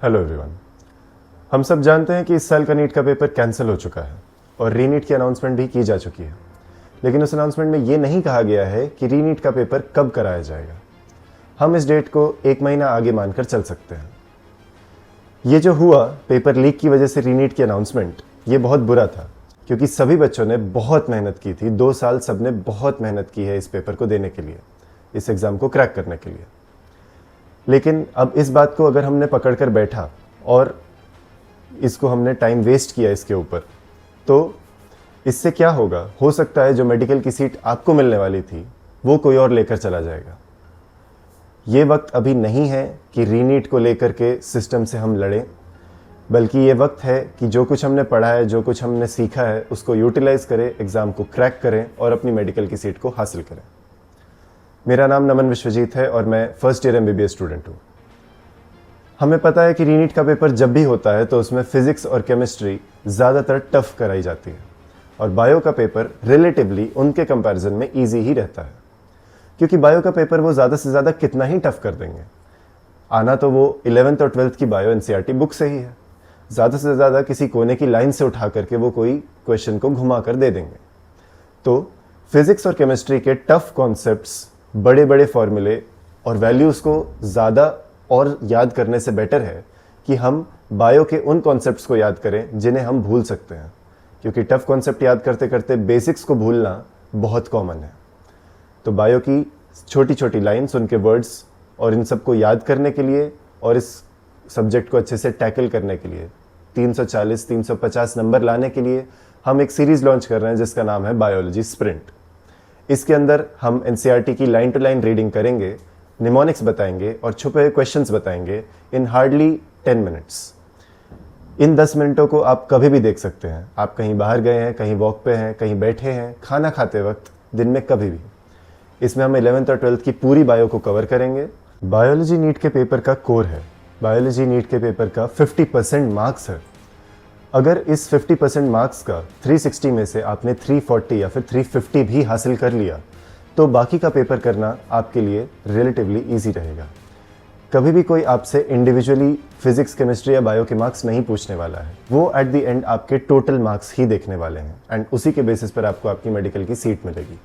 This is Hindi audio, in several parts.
Hello everyone. हम सब जानते हैं कि इस साल का नीट का पेपर कैंसिल हो चुका है और रीनीट की अनाउंसमेंट भी की जा चुकी है, लेकिन उस अनाउंसमेंट में ये नहीं कहा गया है कि रीनीट का पेपर कब कराया जाएगा। हम इस डेट को एक महीना आगे मानकर चल सकते हैं। ये जो हुआ पेपर लीक की वजह से रीनीट की अनाउंसमेंट, ये बहुत बुरा था क्योंकि सभी बच्चों ने बहुत मेहनत की थी। 2 साल सबने बहुत मेहनत की है इस पेपर को देने के लिए, इस एग्ज़ाम को क्रैक करने के लिए। लेकिन अब इस बात को अगर हमने पकड़ कर बैठा और इसको हमने टाइम वेस्ट किया इसके ऊपर, तो इससे क्या होगा? हो सकता है जो मेडिकल की सीट आपको मिलने वाली थी वो कोई और लेकर चला जाएगा। ये वक्त अभी नहीं है कि रीनीट को लेकर के सिस्टम से हम लड़ें, बल्कि ये वक्त है कि जो कुछ हमने पढ़ा है, जो कुछ हमने सीखा है, उसको यूटिलाइज करें, एग्ज़ाम को क्रैक करें और अपनी मेडिकल की सीट को हासिल करें। मेरा नाम नमन विश्वजीत है और मैं फर्स्ट ईयर MBBS स्टूडेंट हूँ। हमें पता है कि रीनीट का पेपर जब भी होता है तो उसमें फिजिक्स और केमिस्ट्री ज़्यादातर टफ कराई जाती है और बायो का पेपर रिलेटिवली उनके कंपैरिजन में इजी ही रहता है, क्योंकि बायो का पेपर वो ज़्यादा से ज़्यादा कितना ही टफ कर देंगे। आना तो वो 11th और 12th की बायो NCERT बुक से ही है, ज़्यादा से ज़्यादा किसी कोने की लाइन से उठा करके वो कोई क्वेश्चन को घुमा कर दे देंगे। तो फिजिक्स और केमिस्ट्री के टफ कॉन्सेप्ट्स, बड़े बड़े फॉर्मूले और वैल्यूज़ को ज़्यादा और याद करने से बेटर है कि हम बायो के उन कॉन्सेप्ट्स को याद करें जिन्हें हम भूल सकते हैं, क्योंकि टफ कॉन्सेप्ट याद करते करते बेसिक्स को भूलना बहुत कॉमन है। तो बायो की छोटी छोटी लाइन्स, उनके वर्ड्स और इन सब को याद करने के लिए और इस सब्जेक्ट को अच्छे से टैकल करने के लिए 340-350 नंबर लाने के लिए हम एक सीरीज़ लॉन्च कर रहे हैं जिसका नाम है बायोलॉजी स्प्रिंट। इसके अंदर हम NCERT की लाइन टू लाइन रीडिंग करेंगे, निमोनिक्स बताएंगे और छुपे हुए क्वेश्चंस बताएंगे इन हार्डली 10 मिनट्स। इन 10 मिनटों को आप कभी भी देख सकते हैं। आप कहीं बाहर गए हैं, कहीं वॉक पे हैं, कहीं बैठे हैं, खाना खाते वक्त, दिन में कभी भी। इसमें हम 11th और 12th की पूरी बायो को कवर करेंगे। बायोलॉजी नीट के पेपर का कोर है। बायोलॉजी नीट के पेपर का 50% मार्क्स है। अगर इस 50% मार्क्स का 360 में से आपने 340 या फिर 350 भी हासिल कर लिया तो बाकी का पेपर करना आपके लिए रिलेटिवली इजी रहेगा। कभी भी कोई आपसे इंडिविजुअली फिजिक्स, केमिस्ट्री या बायो के मार्क्स नहीं पूछने वाला है। वो एट द एंड आपके टोटल मार्क्स ही देखने वाले हैं एंड उसी के बेसिस पर आपको आपकी मेडिकल की सीट मिलेगी।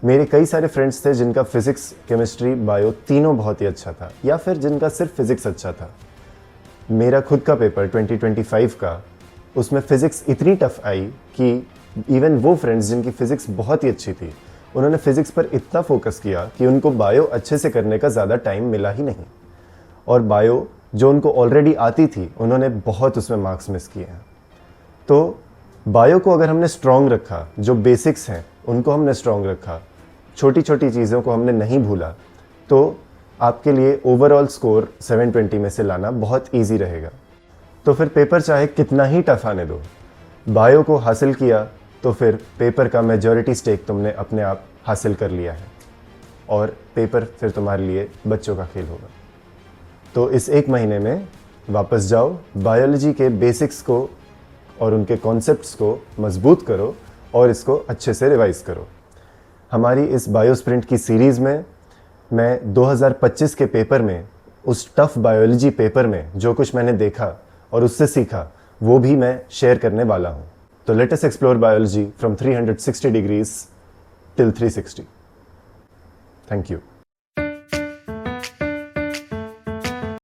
मेरे कई सारे फ्रेंड्स थे जिनका फिजिक्स, केमिस्ट्री, बायो तीनों बहुत ही अच्छा था, या फिर जिनका सिर्फ फिजिक्स अच्छा था। मेरा खुद का पेपर 2025 का, उसमें फ़िज़िक्स इतनी टफ आई कि इवन वो फ्रेंड्स जिनकी फ़िज़िक्स बहुत ही अच्छी थी, उन्होंने फ़िज़िक्स पर इतना फोकस किया कि उनको बायो अच्छे से करने का ज़्यादा टाइम मिला ही नहीं। और बायो जो उनको ऑलरेडी आती थी, उन्होंने बहुत उसमें मार्क्स मिस किए हैं। तो बायो को अगर हमने स्ट्रॉन्ग रखा, जो बेसिक्स हैं उनको हमने स्ट्रॉन्ग रखा, छोटी छोटी चीज़ों को हमने नहीं भूला, तो आपके लिए ओवरऑल स्कोर 720 में से लाना बहुत ईजी रहेगा। तो फिर पेपर चाहे कितना ही टफ आने दो, बायो को हासिल किया तो फिर पेपर का मेजॉरिटी स्टेक तुमने अपने आप हासिल कर लिया है और पेपर फिर तुम्हारे लिए बच्चों का खेल होगा। तो इस एक महीने में वापस जाओ, बायोलॉजी के बेसिक्स को और उनके कॉन्सेप्ट्स को मजबूत करो और इसको अच्छे से रिवाइज करो। हमारी इस बायो स्प्रिंट की सीरीज़ में मैं 2025 के पेपर में, उस टफ बायोलॉजी पेपर में जो कुछ मैंने देखा और उससे सीखा, वो भी मैं शेयर करने वाला हूँ। तो let us explore biology from 360 degrees till 360। Thank you.